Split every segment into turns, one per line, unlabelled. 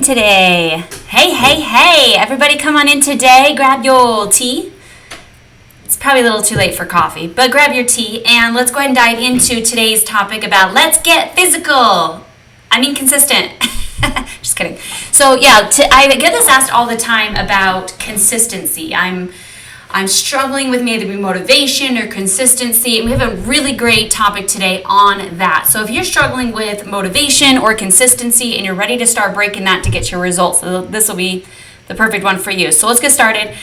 today? Hey, everybody come on in today. Grab your tea. It's probably a little too late for coffee, but grab your tea and let's go ahead and dive into today's topic about let's get physical. I mean consistent. Just kidding. So yeah, I get this asked all the time about consistency. I'm struggling with maybe motivation or consistency, and we have a really great topic today on that. So if you're struggling with motivation or consistency and you're ready to start breaking that to get your results, this will be the perfect one for you. So let's get started.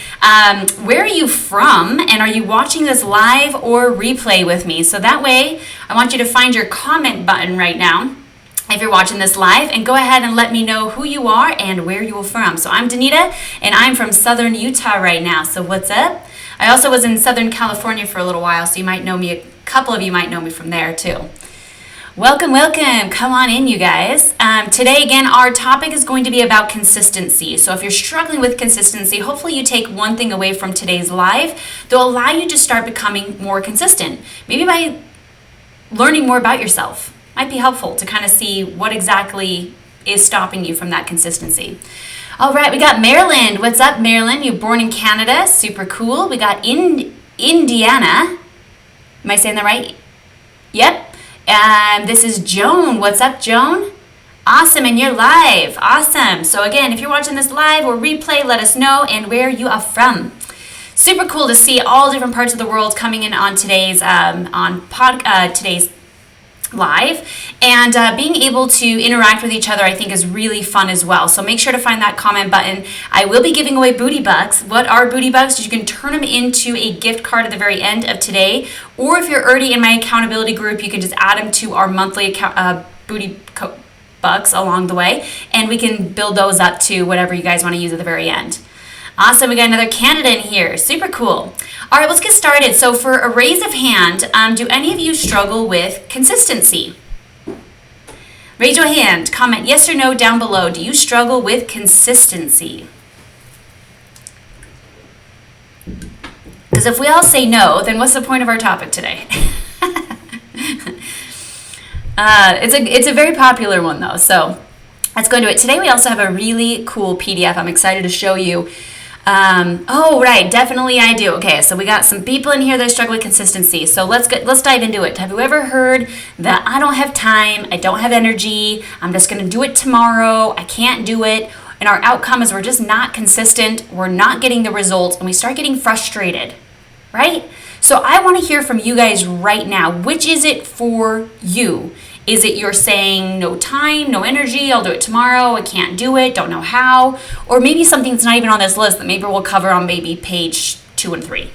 Where are you from, and are you watching this live or replay with me? So that way, I want you to find your comment button right now if you're watching this live, and go ahead and let me know who you are and where you're from. So I'm Danita, and I'm from Southern Utah right now. So what's up? I also was in Southern California for a little while, so you might know me, a couple of you might know me from there too. Welcome. Come on in, you guys. Today, again, our topic is going to be about consistency. So if you're struggling with consistency, hopefully you take one thing away from today's live that will allow you to start becoming more consistent. Maybe by learning more about yourself. Might be helpful to kind of see what exactly is stopping you from that consistency. All right, we got Maryland. What's up, Maryland? You're born in Canada. Super cool. We got Indiana. Am I saying that right? Yep. This is Joan. What's up, Joan? Awesome, and you're live. Awesome. So again, if you're watching this live or replay, let us know and where you are from. Super cool to see all different parts of the world coming in on today's today's live, and being able to interact with each other I think is really fun as well. So make sure to find that comment button. I will be giving away booty bucks. What are booty bucks? You can turn them into a gift card at the very end of today, or if you're already in my accountability group, you can just add them to our monthly bucks along the way, and we can build those up to whatever you guys want to use at the very end. Awesome, we got another Canada in here. Super cool. All right, let's get started. So for a raise of hand, do any of you struggle with consistency? Raise your hand. Comment yes or no down below. Do you struggle with consistency? Because if we all say no, then what's the point of our topic today? It's a very popular one though, so let's go into it. Today we also have a really cool PDF I'm excited to show you. Oh, right, definitely I do. Okay, so we got some people in here that struggle with consistency. So let's dive into it. Have you ever heard that I don't have time, I don't have energy, I'm just going to do it tomorrow, I can't do it, and our outcome is we're just not consistent, we're not getting the results, and we start getting frustrated, right? So I want to hear from you guys right now. Which is it for you? Is it you're saying no time, no energy, I'll do it tomorrow, I can't do it, don't know how? Or maybe something that's not even on this list that maybe we'll cover on maybe page 2 and 3.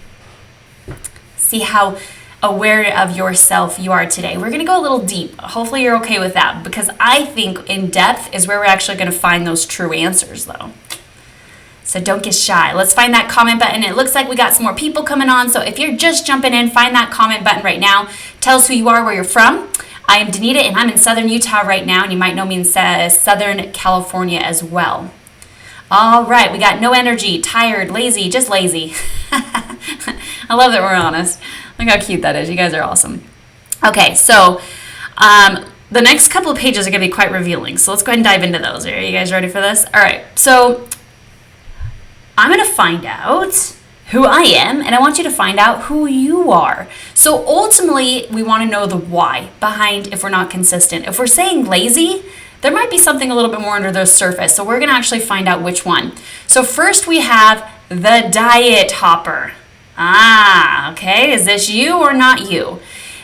See how aware of yourself you are today. We're going to go a little deep. Hopefully you're okay with that, because I think in depth is where we're actually going to find those true answers though. So don't get shy. Let's find that comment button. It looks like we got some more people coming on. So if you're just jumping in, find that comment button right now. Tell us who you are, where you're from. I am Danita, and I'm in Southern Utah right now, and you might know me in Southern California as well. All right, we got no energy, tired, lazy, just lazy. I love that we're honest. Look how cute that is. You guys are awesome. Okay, so the next couple of pages are going to be quite revealing, so let's go ahead and dive into those. Are you guys ready for this? All right, so I'm going to find out who I am, and I want you to find out who you are. So ultimately, we want to know the why behind if we're not consistent. If we're saying lazy, there might be something a little bit more under the surface. So we're going to actually find out which one. So first we have the diet hopper. Okay, is this you or not you?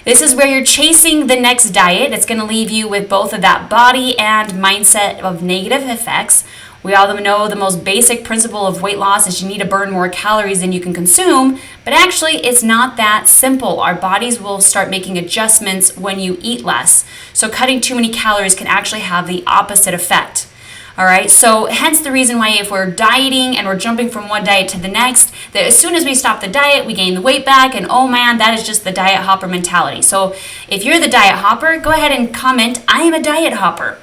This is where you're chasing the next diet. It's going to leave you with both of that body and mindset of negative effects. We all know the most basic principle of weight loss is you need to burn more calories than you can consume, but actually it's not that simple. Our bodies will start making adjustments when you eat less. So cutting too many calories can actually have the opposite effect. All right, so hence the reason why if we're dieting and we're jumping from one diet to the next, that as soon as we stop the diet, we gain the weight back, and oh man, that is just the diet hopper mentality. So if you're the diet hopper, go ahead and comment, I am a diet hopper.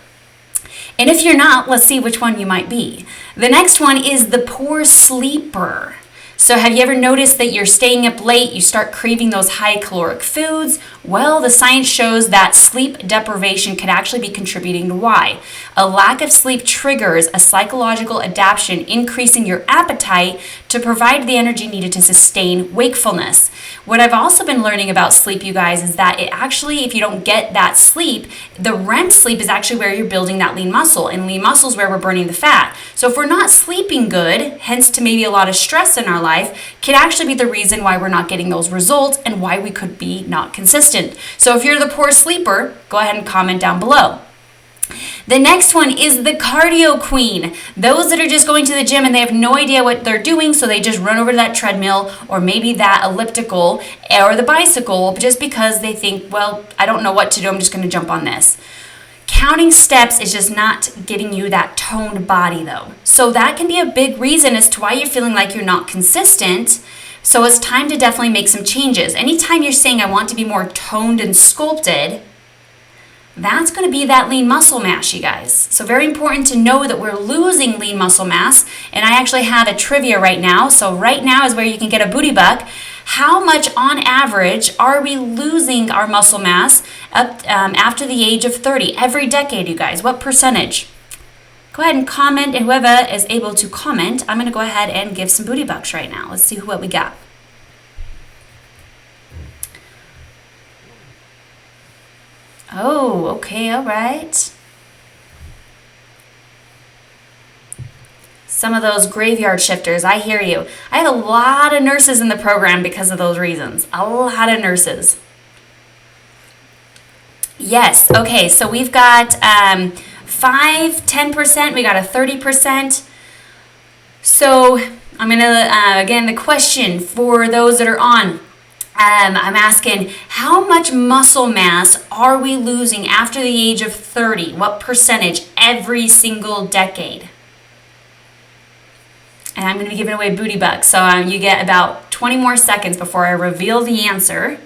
And if you're not, let's see which one you might be. The next one is the poor sleeper. So have you ever noticed that you're staying up late, you start craving those high caloric foods? Well, the science shows that sleep deprivation could actually be contributing to why. A lack of sleep triggers a psychological adaptation, increasing your appetite to provide the energy needed to sustain wakefulness. What I've also been learning about sleep, you guys, is that it actually, if you don't get that sleep, the REM sleep is actually where you're building that lean muscle, and lean muscle is where we're burning the fat. So if we're not sleeping good, hence to maybe a lot of stress in our life, can actually be the reason why we're not getting those results and why we could be not consistent. So if you're the poor sleeper, go ahead and comment down below. The next one is the cardio queen. Those that are just going to the gym and they have no idea what they're doing, so they just run over to that treadmill or maybe that elliptical or the bicycle just because they think, well, I don't know what to do, I'm just going to jump on this. Counting steps is just not getting you that toned body though. So that can be a big reason as to why you're feeling like you're not consistent. So it's time to definitely make some changes. Anytime you're saying I want to be more toned and sculpted, that's going to be that lean muscle mass, you guys. So very important to know that we're losing lean muscle mass. And I actually have a trivia right now. So right now is where you can get a booty buck. How much on average are we losing our muscle mass up after the age of 30? Every decade, you guys. What percentage? Go ahead and comment, and whoever is able to comment, I'm going to go ahead and give some booty bucks right now. Let's see what we got. Oh, okay, all right. Some of those graveyard shifters, I hear you. I had a lot of nurses in the program because of those reasons. A lot of nurses. Yes, okay, so we've got 10%, we got a 30%. So I'm gonna, again, the question for those that are on, I'm asking, how much muscle mass are we losing after the age of 30? What percentage every single decade? And I'm gonna be giving away booty bucks, so you get about 20 more seconds before I reveal the answer.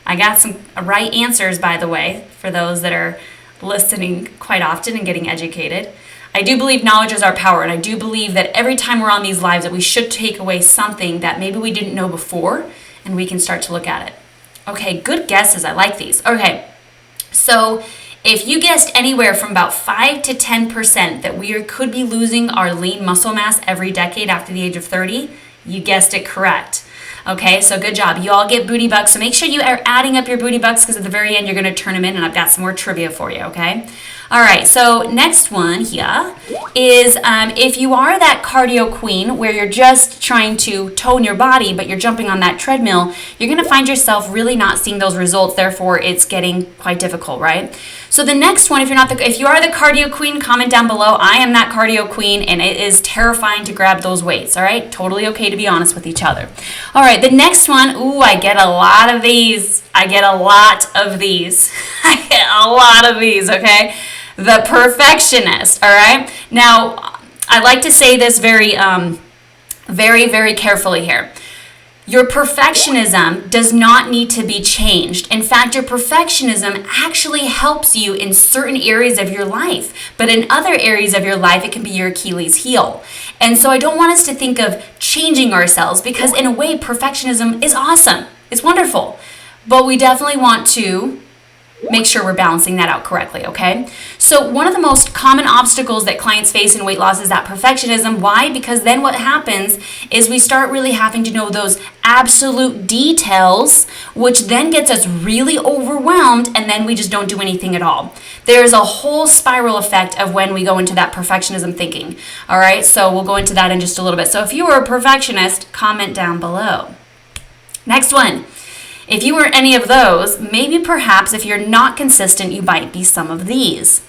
I got some right answers, by the way, for those that are listening quite often and getting educated. I do believe knowledge is our power, and I do believe that every time we're on these lives that we should take away something that maybe we didn't know before, and we can start to look at it. Okay, good guesses. I like these. Okay, so if you guessed anywhere from about 5 to 10% that we could be losing our lean muscle mass every decade after the age of 30, you guessed it correct. Okay, so good job. You all get booty bucks, so make sure you are adding up your booty bucks because at the very end you're going to turn them in, and I've got some more trivia for you, okay? All right, so next one here is if you are that cardio queen where you're just trying to tone your body but you're jumping on that treadmill, you're going to find yourself really not seeing those results, therefore it's getting quite difficult, right? So the next one, if you are the cardio queen, comment down below. I am that cardio queen, and it is terrifying to grab those weights, all right? Totally okay to be honest with each other. All right, the next one, ooh, I get a lot of these. I get a lot of these, okay? The perfectionist, all right? Now, I like to say this very, very carefully here. Your perfectionism does not need to be changed. In fact, your perfectionism actually helps you in certain areas of your life, but in other areas of your life, it can be your Achilles heel. And so I don't want us to think of changing ourselves because in a way, perfectionism is awesome. It's wonderful. But we definitely want to make sure we're balancing that out correctly, okay? So one of the most common obstacles that clients face in weight loss is that perfectionism. Why? Because then what happens is we start really having to know those absolute details, which then gets us really overwhelmed, and then we just don't do anything at all. There's a whole spiral effect of when we go into that perfectionism thinking, all right? So we'll go into that in just a little bit. So if you were a perfectionist, comment down below. Next one. If you were any of those, maybe perhaps if you're not consistent, you might be some of these.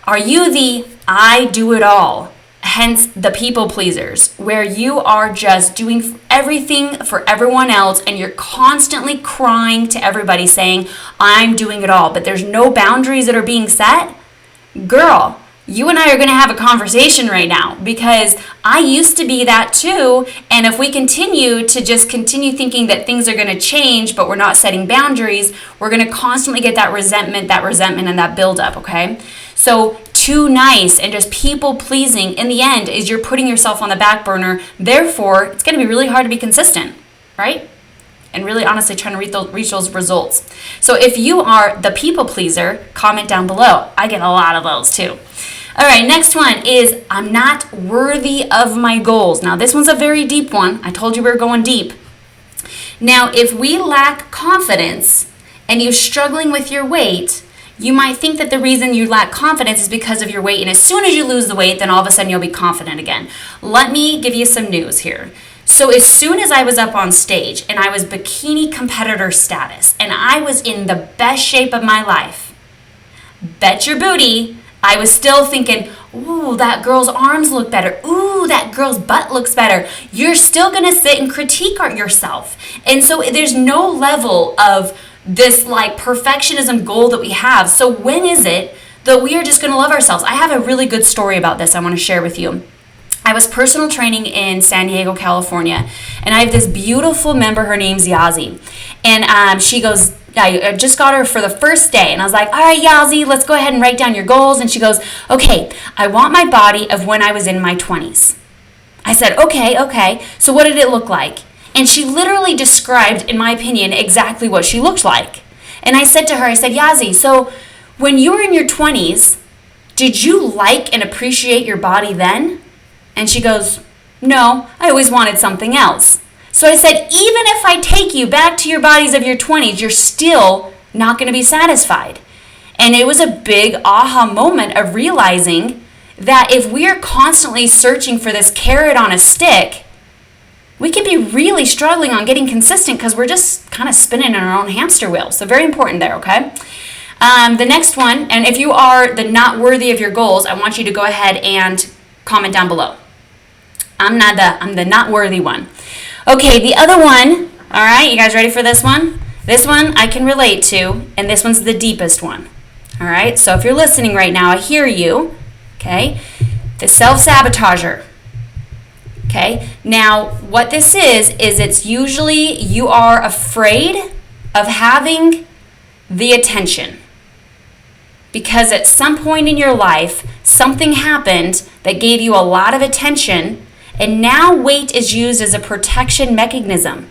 Are you the I do it all, hence the people pleasers, where you are just doing everything for everyone else and you're constantly crying to everybody saying, I'm doing it all, but there's no boundaries that are being set? Girl, you and I are going to have a conversation right now because I used to be that too. And if we continue to just continue thinking that things are going to change, but we're not setting boundaries, we're going to constantly get that resentment and that buildup, okay? So too nice and just people pleasing in the end is you're putting yourself on the back burner. Therefore, it's going to be really hard to be consistent, right? and really honestly trying to reach those results. So if you are the people pleaser, comment down below. I get a lot of those too. All right, next one is I'm not worthy of my goals. Now, this one's a very deep one. I told you we were going deep. Now, if we lack confidence and you're struggling with your weight, you might think that the reason you lack confidence is because of your weight. And as soon as you lose the weight, then all of a sudden you'll be confident again. Let me give you some news here. So as soon as I was up on stage and I was bikini competitor status and I was in the best shape of my life, bet your booty, I was still thinking, ooh, that girl's arms look better. Ooh, that girl's butt looks better. You're still going to sit and critique yourself. And so there's no level of this like perfectionism goal that we have. So when is it that we are just going to love ourselves? I have a really good story about this I want to share with you. I was personal training in San Diego, California, and I have this beautiful member. Her name's Yazi. And she goes, I just got her for the first day, and I was like, all right, Yazi, let's go ahead and write down your goals. And she goes, okay, I want my body of when I was in my 20s. I said, okay. So what did it look like? And she literally described, in my opinion, exactly what she looked like. And I said to her, Yazi, so when you were in your 20s, did you like and appreciate your body then? And she goes, no, I always wanted something else. So I said, even if I take you back to your bodies of your 20s, you're still not going to be satisfied. And it was a big aha moment of realizing that if we are constantly searching for this carrot on a stick, we could be really struggling on getting consistent because we're just kind of spinning in our own hamster wheel. So very important there, okay? The next one, and if you are the not worthy of your goals, I want you to go ahead and comment down below. I'm the not worthy one. Okay, the other one, all right, you guys ready for this one? This one I can relate to, and this one's the deepest one. All right, so if you're listening right now, I hear you, okay? The self-sabotager. Okay, now what this is it's usually you are afraid of having the attention. Because at some point in your life, something happened that gave you a lot of attention, and now weight is used as a protection mechanism,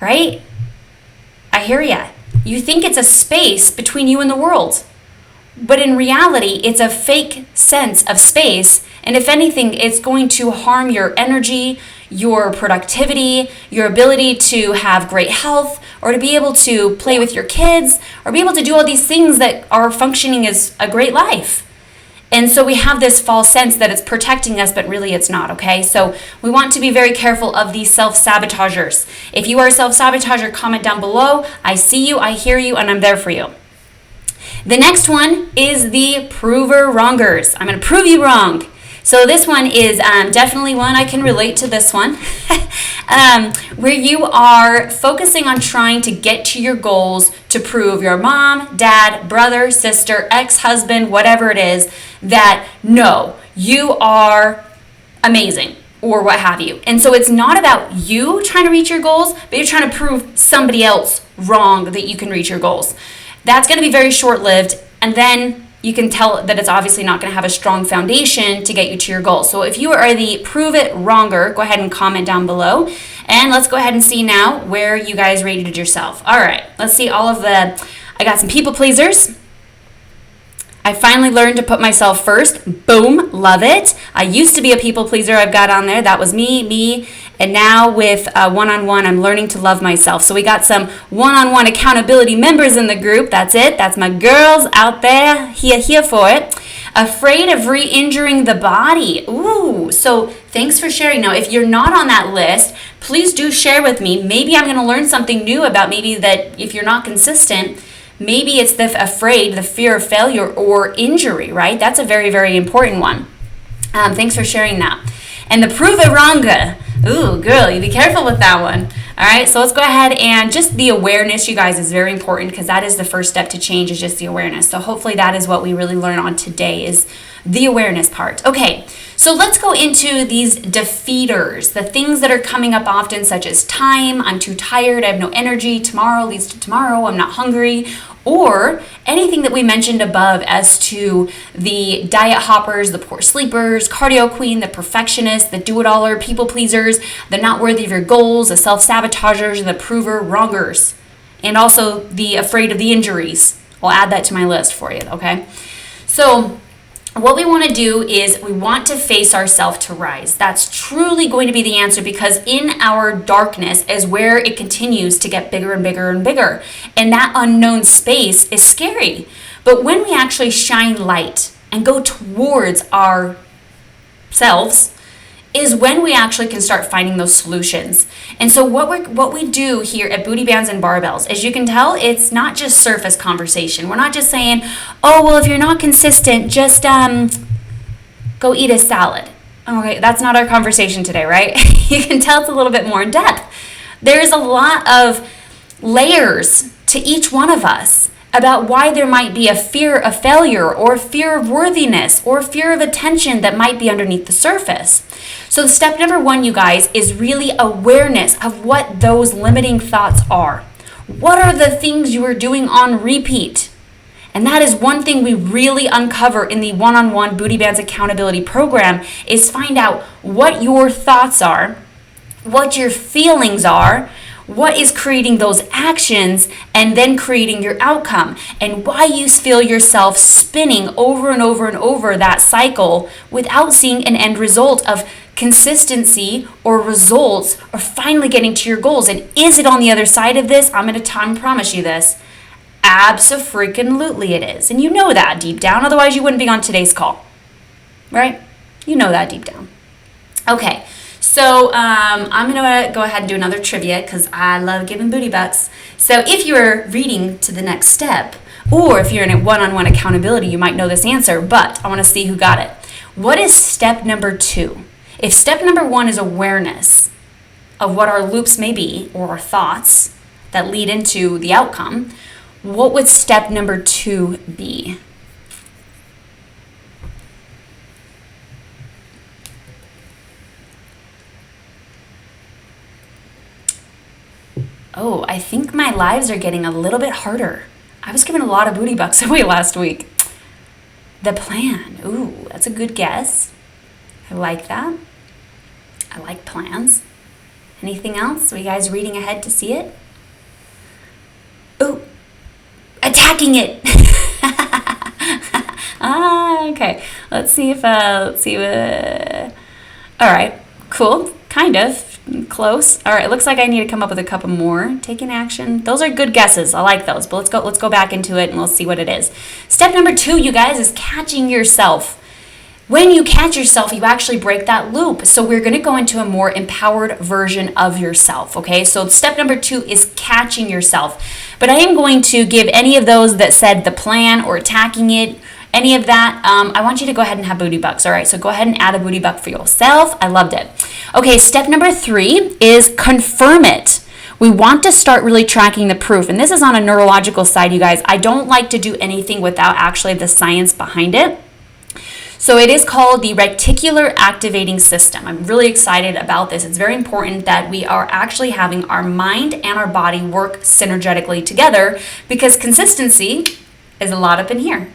right? I hear ya. You think it's a space between you and the world. But in reality, it's a fake sense of space. And if anything, it's going to harm your energy, your productivity, your ability to have great health, or to be able to play with your kids, or be able to do all these things that are functioning as a great life. And so we have this false sense that it's protecting us, but really it's not, okay? So we want to be very careful of these self-sabotagers. If you are a self-sabotager, comment down below. I see you, I hear you, and I'm there for you. The next one is the prover-wrongers. I'm going to prove you wrong. So this one is definitely one I can relate to this one, where you are focusing on trying to get to your goals to prove your mom, dad, brother, sister, ex-husband, whatever it is, that no, you are amazing or what have you. And so it's not about you trying to reach your goals, but you're trying to prove somebody else wrong that you can reach your goals. That's going to be very short-lived, and then you can tell that it's obviously not going to have a strong foundation to get you to your goals. So if you are the prove it wronger, go ahead and comment down below. And let's go ahead and see now where you guys rated yourself. All right, let's see I got some people pleasers. I finally learned to put myself first. Boom, love it. I used to be a people pleaser. I've got on there. That was me. And now with one-on-one, I'm learning to love myself. So we got some one-on-one accountability members in the group. That's it. That's my girls out there here for it. Afraid of re-injuring the body. Ooh, so thanks for sharing. Now, if you're not on that list, please do share with me. Maybe I'm going to learn something new about maybe that if you're not consistent, maybe it's the fear of failure or injury, right? That's a very, very important one. Thanks for sharing that. And the prove it wronger. Ooh, girl, you be careful with that one. All right, so let's go ahead and just the awareness, you guys, is very important because that is the first step to change is just the awareness. So hopefully that is what we really learn on today is the awareness part. Okay, so let's go into these defeaters, the things that are coming up often, such as time, I'm too tired, I have no energy, tomorrow leads to tomorrow, I'm not hungry, or anything that we mentioned above as to the diet hoppers, the poor sleepers, cardio queen, the perfectionists, the do-it-aller, people pleasers, the not worthy of your goals, the self-sabotagers, the prover wrongers, and also the afraid of the injuries. I'll add that to my list for you, okay? So what we want to do is we want to face ourselves to rise. That's truly going to be the answer, because in our darkness is where it continues to get bigger and bigger and bigger. And that unknown space is scary. But when we actually shine light and go towards ourselves, is when we actually can start finding those solutions. And so what we do here at Booty Bands and Barbells, as you can tell, it's not just surface conversation. We're not just saying, oh, well, if you're not consistent, just go eat a salad. Okay, that's not our conversation today, right? You can tell it's a little bit more in depth. There's a lot of layers to each one of us about why there might be a fear of failure or fear of worthiness or fear of attention that might be underneath the surface. So step number 1, you guys, is really awareness of what those limiting thoughts are. What are the things you are doing on repeat? And that is one thing we really uncover in the one-on-one Booty Bands Accountability Program, is find out what your thoughts are, what your feelings are, what is creating those actions, and then creating your outcome, and why you feel yourself spinning over and over and over that cycle without seeing an end result of consistency or results or finally getting to your goals. And is it on the other side of this? I'm going to promise you this. Abso-freaking-lutely it is. And you know that deep down, otherwise you wouldn't be on today's call, right? You know that deep down. Okay. So I'm going to go ahead and do another trivia, because I love giving booty bucks. So if you're reading to the next step, or if you're in a one-on-one accountability, you might know this answer, but I want to see who got it. What is step number 2? If step number 1 is awareness of what our loops may be, or our thoughts that lead into the outcome, what would step number 2 be? Oh, I think my lives are getting a little bit harder. I was giving a lot of booty bucks away last week. The plan. Ooh, that's a good guess. I like that. I like plans. Anything else? Are you guys reading ahead to see it? Ooh, attacking it. Okay. Let's see. All right. Cool. Kind of. Close. All right, it looks like I need to come up with a couple more. Taking action. Those are good guesses. I like those. But let's go back into it and we'll see what it is. Step number 2, you guys, is catching yourself. When you catch yourself, you actually break that loop. So we're going to go into a more empowered version of yourself, okay? So step number 2 is catching yourself. But I am going to give any of those that said the plan or attacking it, any of that, I want you to go ahead and have booty bucks. All right, so go ahead and add a booty buck for yourself. I loved it. Okay, step number 3 is confirm it. We want to start really tracking the proof. And this is on a neurological side, you guys. I don't like to do anything without actually the science behind it. So it is called the reticular activating system. I'm really excited about this. It's very important that we are actually having our mind and our body work synergetically together, because consistency is a lot up in here.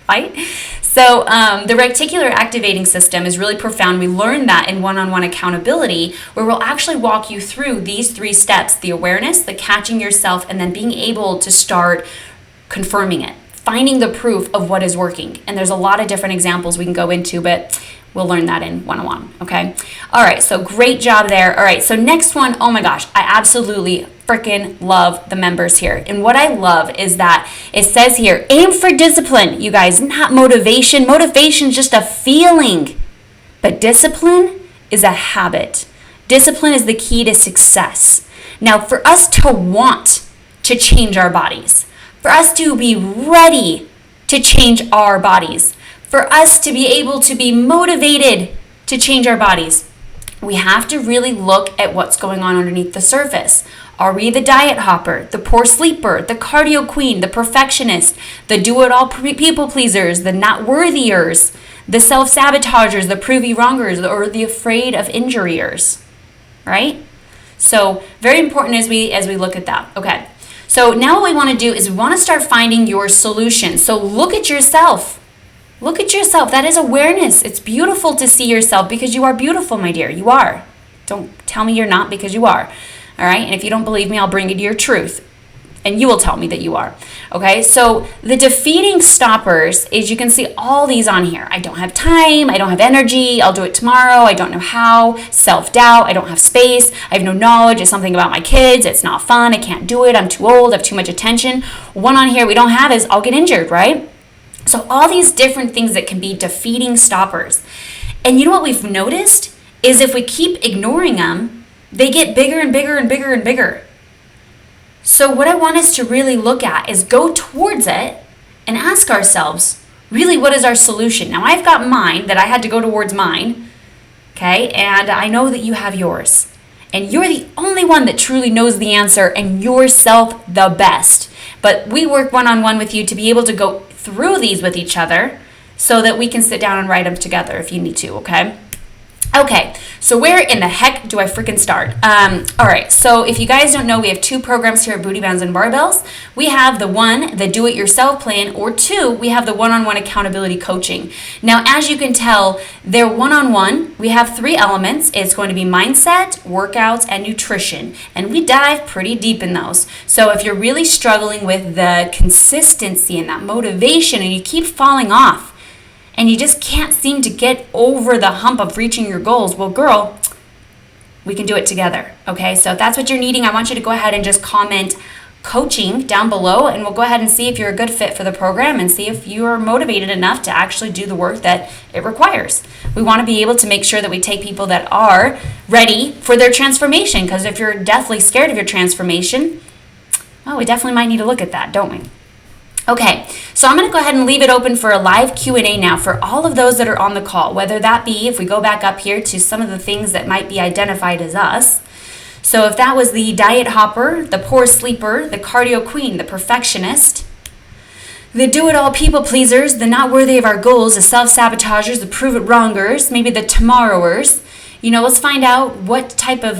Right? So the reticular activating system is really profound. We learned that in one-on-one accountability, where we'll actually walk you through these 3 steps: the awareness, the catching yourself, and then being able to start confirming it, finding the proof of what is working. And there's a lot of different examples we can go into, but we'll learn that in one-on-one, okay? All right, so great job there. All right, so next one, oh my gosh, I absolutely freaking love the members here. And what I love is that it says here, aim for discipline, you guys, not motivation. Motivation is just a feeling, but discipline is a habit. Discipline is the key to success. Now, for us to want to change our bodies, for us to be ready to change our bodies, for us to be able to be motivated to change our bodies, we have to really look at what's going on underneath the surface. Are we the diet hopper, the poor sleeper, the cardio queen, the perfectionist, the do-it-all people pleasers, the not worthiers, the self-sabotagers, the provey wrongers, or the afraid of injuriers, right? So very important as we look at that. Okay. So now what we want to do is we want to start finding your solution. So look at yourself. Look at yourself. That is awareness. It's beautiful to see yourself because you are beautiful, my dear. You are. Don't tell me you're not, because you are. All right? And if you don't believe me, I'll bring you to your truth. And you will tell me that you are. Okay? So the defeating stoppers is, you can see all these on here. I don't have time. I don't have energy. I'll do it tomorrow. I don't know how. Self-doubt. I don't have space. I have no knowledge. It's something about my kids. It's not fun. I can't do it. I'm too old. I have too much attention. One on here we don't have is I'll get injured, right? So all these different things that can be defeating stoppers. And you know what we've noticed is if we keep ignoring them, they get bigger and bigger and bigger and bigger. So what I want us to really look at is go towards it and ask ourselves, really, what is our solution? Now, I've got mine that I had to go towards mine, okay? And I know that you have yours. And you're the only one that truly knows the answer and yourself the best. But we work one-on-one with you to be able to go through these with each other so that we can sit down and write them together if you need to, okay? Okay, so where in the heck do I freaking start? All right, so if you guys don't know, we have 2 programs here at Booty Bands and Barbells. We have the 1, the do-it-yourself plan, or 2, we have the one-on-one accountability coaching. Now, as you can tell, they're one-on-one. We have 3 elements. It's going to be mindset, workouts, and nutrition, and we dive pretty deep in those. So if you're really struggling with the consistency and that motivation and you keep falling off, and you just can't seem to get over the hump of reaching your goals, well, girl, we can do it together, okay? So if that's what you're needing, I want you to go ahead and just comment coaching down below, and we'll go ahead and see if you're a good fit for the program and see if you're motivated enough to actually do the work that it requires. We want to be able to make sure that we take people that are ready for their transformation, because if you're deathly scared of your transformation, well, we definitely might need to look at that, don't we? Okay, so I'm going to go ahead and leave it open for a live Q&A now for all of those that are on the call, whether that be, if we go back up here to some of the things that might be identified as us. So if that was the diet hopper, the poor sleeper, the cardio queen, the perfectionist, the do-it-all people pleasers, the not worthy of our goals, the self-sabotagers, the prove-it-wrongers, maybe the tomorrowers, let's find out what type of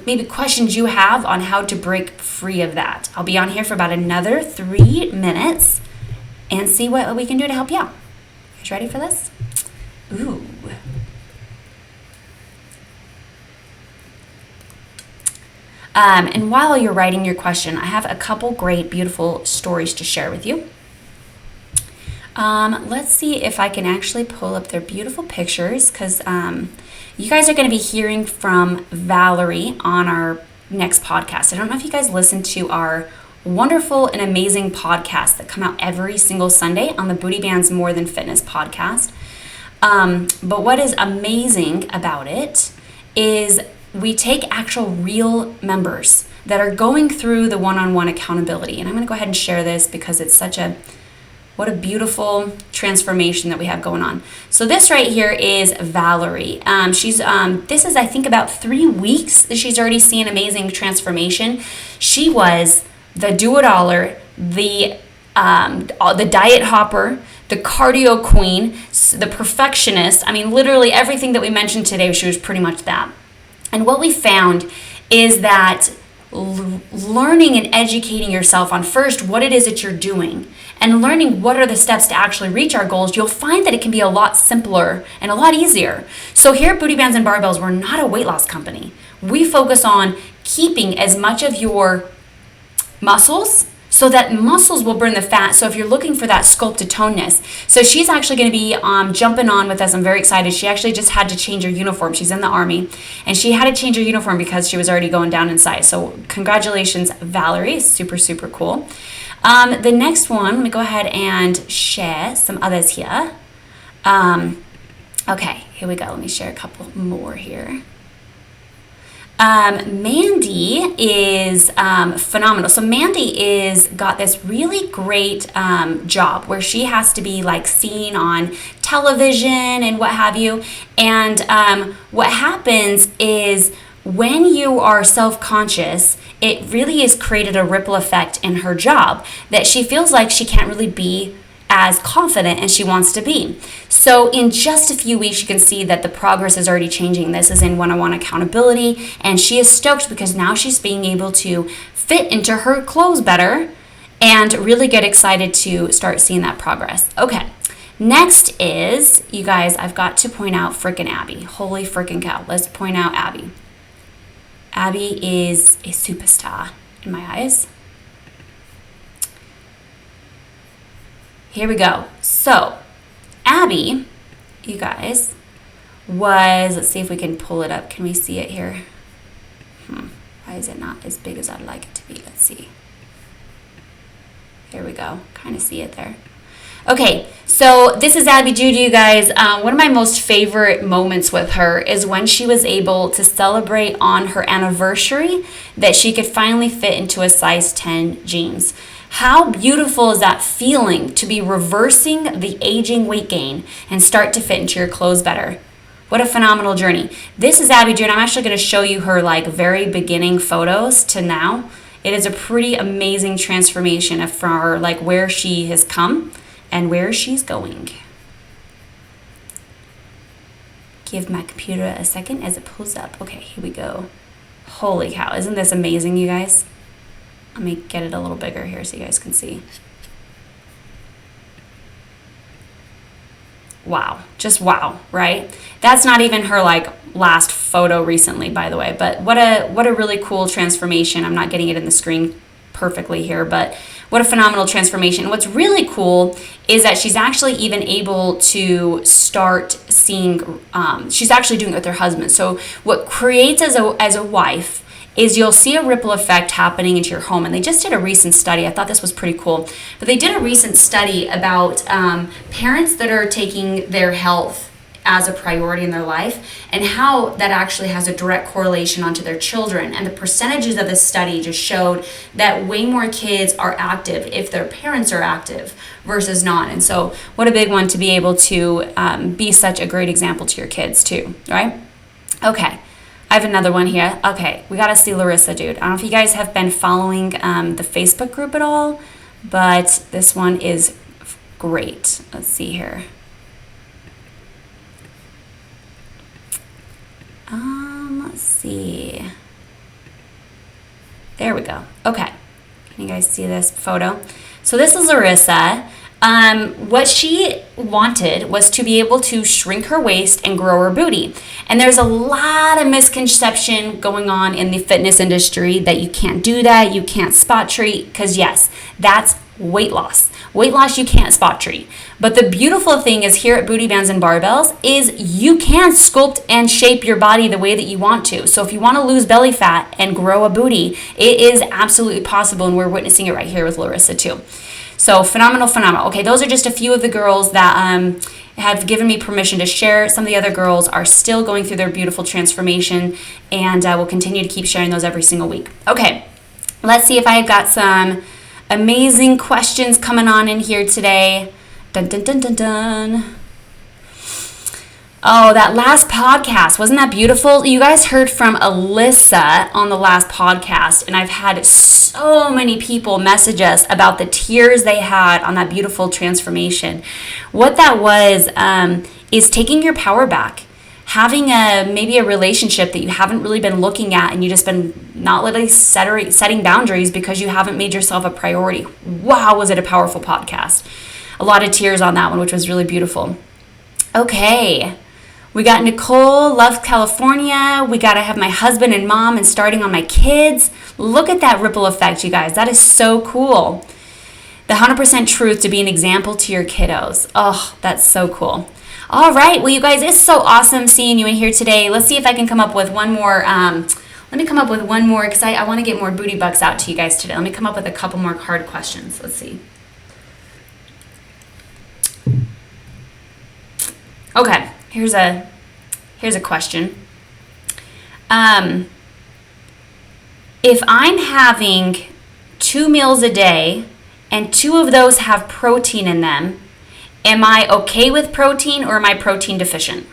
maybe questions you have on how to break free of that. I'll be on here for about another 3 minutes and see what we can do to help you out. You guys ready for this? Ooh. And while you're writing your question, I have a couple great, beautiful stories to share with you. Let's see if I can actually pull up their beautiful pictures, because you guys are going to be hearing from Valerie on our next podcast. I don't know if you guys listen to our wonderful and amazing podcasts that come out every single Sunday on the Booty Bands More Than Fitness podcast. But what is amazing about it is we take actual real members that are going through the one-on-one accountability. And I'm going to go ahead and share this because it's what a beautiful transformation that we have going on. So this right here is Valerie. This is, I think, about 3 weeks that she's already seen amazing transformation. She was the do-it-aller, the diet hopper, the cardio queen, the perfectionist. I mean, literally everything that we mentioned today, she was pretty much that. And what we found is that learning and educating yourself on first what it is that you're doing and learning what are the steps to actually reach our goals, you'll find that it can be a lot simpler and a lot easier. So here at Booty Bands and Barbells, we're not a weight loss company. We focus on keeping as much of your muscles so that muscles will burn the fat. So if you're looking for that sculpted toneness. So she's actually going to be jumping on with us. I'm very excited. She actually just had to change her uniform. She's in the Army, and she had to change her uniform because she was already going down in size. So congratulations, Valerie. It's super, super cool. The next one, let me go ahead and share some others here. Okay, here we go. Let me share a couple more here. Mandy is phenomenal. So Mandy is got this really great job where she has to be like seen on television and what have you. And what happens is when you are self-conscious, it really has created a ripple effect in her job that she feels like she can't really be as confident as she wants to be. So in just a few weeks, you can see that the progress is already changing. This is in one-on-one accountability, and she is stoked because now she's being able to fit into her clothes better and really get excited to start seeing that progress. Okay, next is, you guys, I've got to point out frickin' Abby. Holy frickin' cow. Let's point out Abby. Abby is a superstar in my eyes. Here we go. So, Abby, you guys, was, let's see if we can pull it up. Can we see it here? Why is it not as big as I'd like it to be? Let's see. Here we go. Kind of see it there. Okay, so this is Abby Judy, you guys. One of my most favorite moments with her is when she was able to celebrate on her anniversary that she could finally fit into a size 10 jeans. How beautiful is that feeling to be reversing the aging weight gain and start to fit into your clothes better? What a phenomenal journey. This is Abby Judy. I'm actually going to show you her very beginning photos to now. It is a pretty amazing transformation for where she has come and where she's going. Give my computer a second as it pulls up. Okay, here we go. Holy cow, isn't this amazing, you guys? Let me get it a little bigger here so you guys can see. Wow, just wow, right? That's not even her last photo recently, by the way, but what a really cool transformation. I'm not getting it in the screen perfectly here, but what a phenomenal transformation. What's really cool is that she's actually even able to start seeing, she's actually doing it with her husband. So what creates as a wife is you'll see a ripple effect happening into your home. And they just did a recent study. I thought this was pretty cool. But they did a recent study about parents that are taking their health as a priority in their life and how that actually has a direct correlation onto their children. And the percentages of this study just showed that way more kids are active if their parents are active versus not. And so what a big one to be able to be such a great example to your kids too, right? Okay. I have another one here. Okay, we got to see Larissa, dude. I don't know if you guys have been following the Facebook group at all, but this one is great. Let's see here. Let's see. There we go. Okay. Can you guys see this photo? So this is Larissa. What she wanted was to be able to shrink her waist and grow her booty. And there's a lot of misconception going on in the fitness industry that you can't do that, you can't spot treat, because yes, that's weight loss. Weight loss you can't spot treat. But the beautiful thing is here at Booty Bands and Barbells is you can sculpt and shape your body the way that you want to. So if you want to lose belly fat and grow a booty, it is absolutely possible, and we're witnessing it right here with Larissa too. So phenomenal, phenomenal. Okay, those are just a few of the girls that have given me permission to share. Some of the other girls are still going through their beautiful transformation, and we'll continue to keep sharing those every single week. Okay, let's see if I've got some amazing questions coming on in here today. Dun, dun, dun, dun, dun. Oh, that last podcast, wasn't that beautiful? You guys heard from Alyssa on the last podcast, and I've had so many people message us about the tears they had on that beautiful transformation. What that was is taking your power back, having maybe a relationship that you haven't really been looking at, and you just been not really setting boundaries because you haven't made yourself a priority. Wow, was it a powerful podcast. A lot of tears on that one, which was really beautiful. Okay. We got Nicole, love California. We got to have my husband and mom and starting on my kids. Look at that ripple effect, you guys. That is so cool. The 100% truth to be an example to your kiddos. Oh, that's so cool. All right. Well, you guys, it's so awesome seeing you in here today. Let's see if I can come up with one more. Let me come up with one more because I want to get more booty bucks out to you guys today. Let me come up with a couple more hard questions. Let's see. Okay. Here's a question. If I'm having 2 meals a day and 2 of those have protein in them, am I okay with protein or am I protein deficient?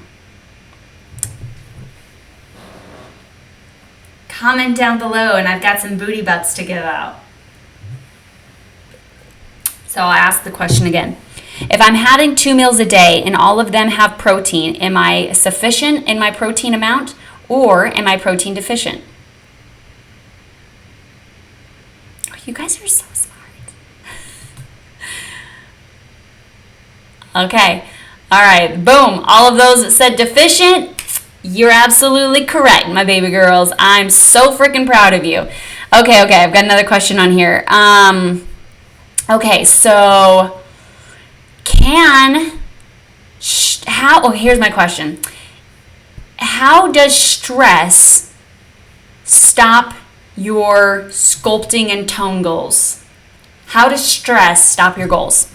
Comment down below and I've got some booty bucks to give out. So I'll ask the question again. If I'm having 2 meals a day and all of them have protein, am I sufficient in my protein amount or am I protein deficient? Oh, you guys are so smart. Okay. All right. Boom. All of those that said deficient, you're absolutely correct, my baby girls. I'm so freaking proud of you. Okay. I've got another question on here. Okay. So, here's my question. How does stress stop your sculpting and tone goals? How does stress stop your goals?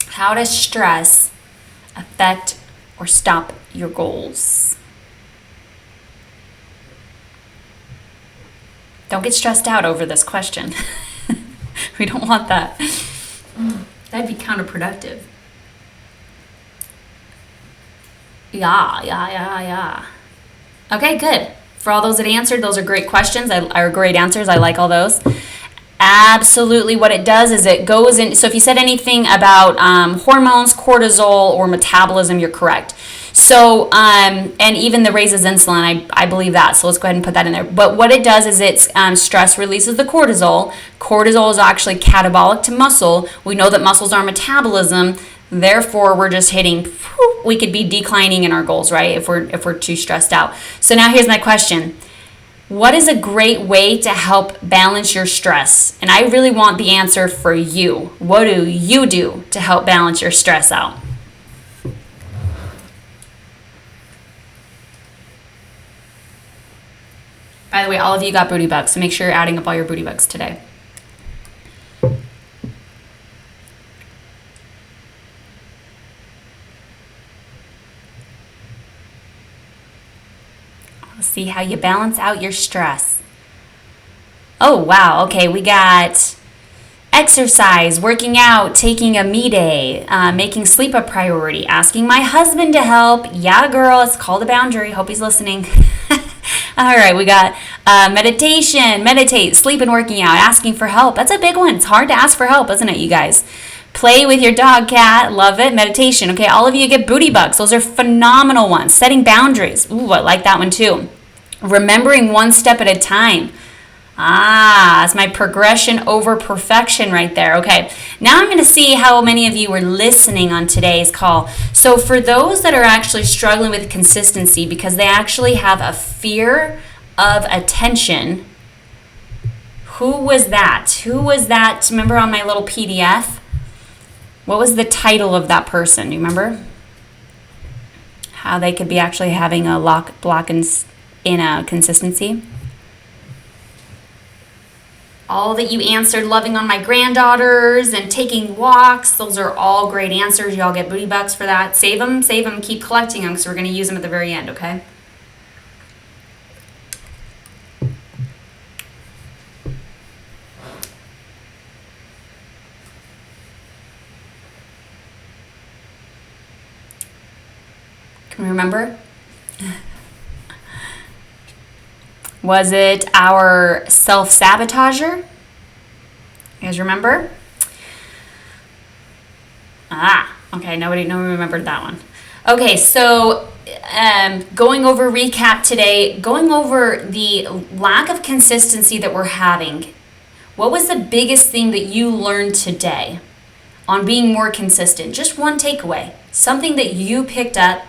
How does stress affect or stop your goals? Don't get stressed out over this question. We don't want that. That'd be counterproductive. Yeah. Okay, good. For all those that answered, those are great questions. Are great answers. I like all those. Absolutely, what it does is it goes in. So if you said anything about hormones, cortisol, or metabolism, you're correct. So, and even the raises insulin, I believe that. So let's go ahead and put that in there. But what it does is it's stress releases the cortisol. Cortisol is actually catabolic to muscle. We know that muscles are metabolism. Therefore, we're just hitting, we could be declining in our goals, right? If we're too stressed out. So now here's my question. What is a great way to help balance your stress? And I really want the answer for you. What do you do to help balance your stress out? By the way, all of you got booty bugs, so make sure you're adding up all your booty bugs today. Let's see how you balance out your stress. Oh, wow. Okay, we got exercise, working out, taking a me day, making sleep a priority, asking my husband to help. Yeah, girl, it's called a boundary. Hope he's listening. All right, we got meditate, sleep and working out, asking for help. That's a big one. It's hard to ask for help, isn't it, you guys? Play with your dog, cat. Love it. Meditation. Okay, all of you get booty bugs. Those are phenomenal ones. Setting boundaries. Ooh, I like that one too. Remembering one step at a time. It's my progression over perfection right there. Okay, now I'm going to see how many of you were listening on today's call. So for those that are actually struggling with consistency because they actually have a fear of attention, who was that? Remember on my little PDF? What was the title of that person? Do you remember? How they could be actually having a block in a consistency? All that you answered, loving on my granddaughters and taking walks. Those are all great answers. Y'all get booty bucks for that. Save them, keep collecting them because we're going to use them at the very end, okay? Can we remember? Was it our self-sabotager? You guys remember? Okay, nobody remembered that one. Okay, so going over recap today, going over the lack of consistency that we're having. What was the biggest thing that you learned today on being more consistent? Just one takeaway, something that you picked up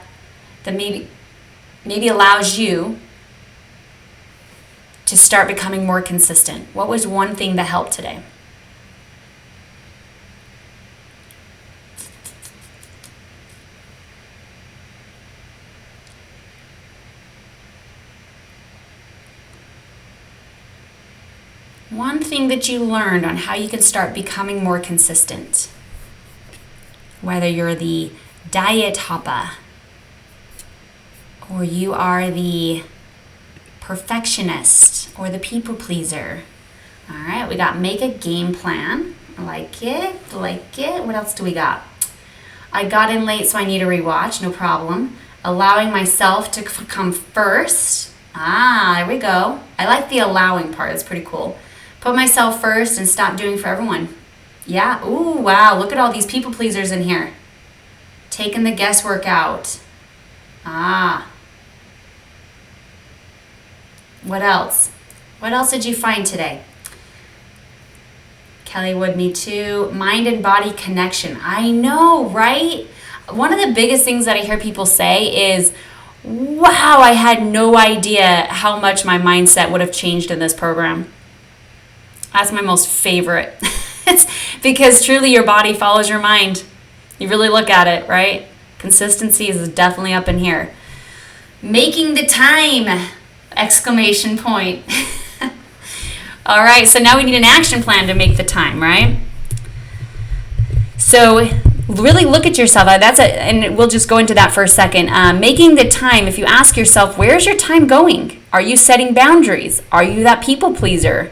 that maybe allows you to start becoming more consistent. What was one thing that helped today? One thing that you learned on how you can start becoming more consistent. Whether you're the diet hopper or you are the perfectionist or the people pleaser. All right, we got make a game plan. I like it. What else do we got? I got in late, so I need a rewatch. No problem. allowing myself to come first. There we go. I like the allowing part. It's pretty cool. Put myself first and stop doing for everyone. Yeah. Ooh, wow. Look at all these people pleasers in here. Taking the guesswork out. What else? What else did you find today? Kelly Wood, me too. Mind and body connection. I know, right? One of the biggest things that I hear people say is, wow, I had no idea how much my mindset would have changed in this program. That's my most favorite. It's because truly your body follows your mind. You really look at it, right? Consistency is definitely up in here. Making the time! Exclamation point. All right, so now we need an action plan to make the time, right? So really look at yourself. And we'll just go into that for a second. Making the time, if you ask yourself, where's your time going? Are you setting boundaries? Are you that people pleaser?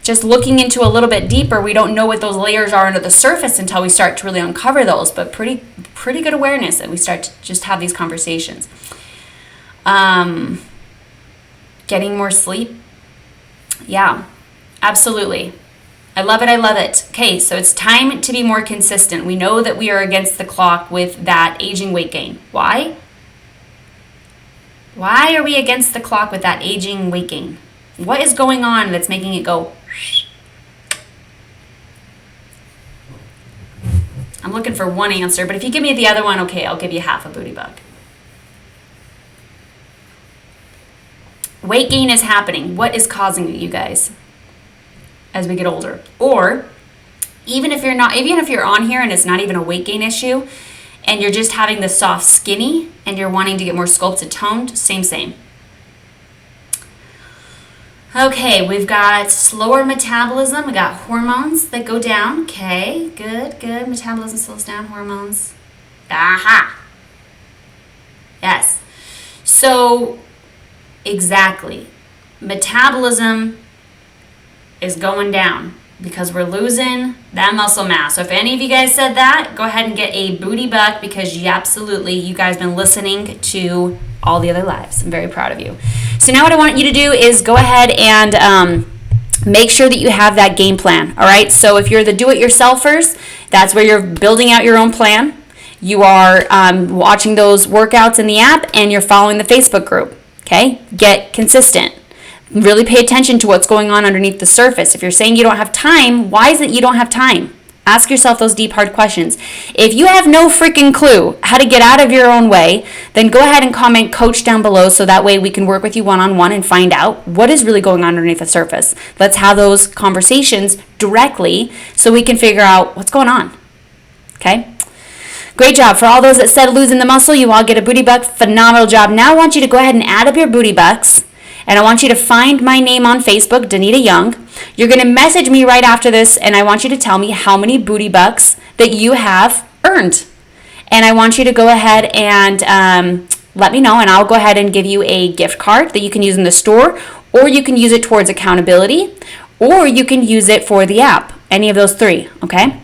Just looking into a little bit deeper, we don't know what those layers are under the surface until we start to really uncover those, but pretty good awareness that we start to just have these conversations. Getting more sleep. Yeah, absolutely. I love it. I love it. Okay, so it's time to be more consistent. We know that we are against the clock with that aging weight gain. Why? Why are we against the clock with that aging weight gain? What is going on that's making it go? I'm looking for one answer, but if you give me the other one, okay, I'll give you half a booty bug. Weight gain is happening. What is causing it, you guys, as we get older? Or even if you're on here and it's not even a weight gain issue and you're just having the soft skinny and you're wanting to get more sculpted toned, same. Okay, we've got slower metabolism. We got hormones that go down. Okay, good. Metabolism slows down, hormones. Aha. Yes. So exactly. Metabolism is going down because we're losing that muscle mass. So if any of you guys said that, go ahead and get a booty buck because you guys been listening to all the other lives. I'm very proud of you. So now what I want you to do is go ahead and make sure that you have that game plan. All right. So if you're the do-it-yourselfers, that's where you're building out your own plan. You are watching those workouts in the app and you're following the Facebook group. Okay, get consistent. Really pay attention to what's going on underneath the surface. If you're saying you don't have time, why is it you don't have time? Ask yourself those deep, hard questions. If you have no freaking clue how to get out of your own way, then go ahead and comment coach down below so that way we can work with you one-on-one and find out what is really going on underneath the surface. Let's have those conversations directly so we can figure out what's going on. Okay? Great job. For all those that said losing the muscle, you all get a booty buck. Phenomenal job. Now I want you to go ahead and add up your booty bucks. And I want you to find my name on Facebook, Danita Young. You're going to message me right after this, and I want you to tell me how many booty bucks that you have earned. And I want you to go ahead and let me know, and I'll go ahead and give you a gift card that you can use in the store, or you can use it towards accountability, or you can use it for the app. Any of those three, okay?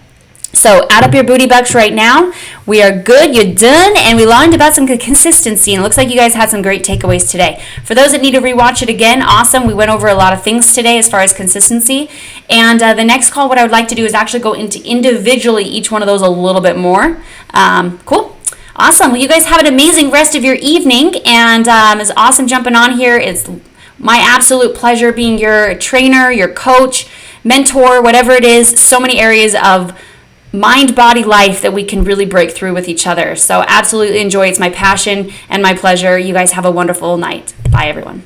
So add up your booty bucks right now. We are good. You're done. And we learned about some consistency. And it looks like you guys had some great takeaways today. For those that need to rewatch it again, awesome. We went over a lot of things today as far as consistency. And the next call, what I would like to do is actually go into individually each one of those a little bit more. Cool. Awesome. Well, you guys have an amazing rest of your evening. And it's awesome jumping on here. It's my absolute pleasure being your trainer, your coach, mentor, whatever it is. So many areas of mind, body, life that we can really break through with each other. So absolutely enjoy. It's my passion and my pleasure. You guys have a wonderful night. Bye, everyone.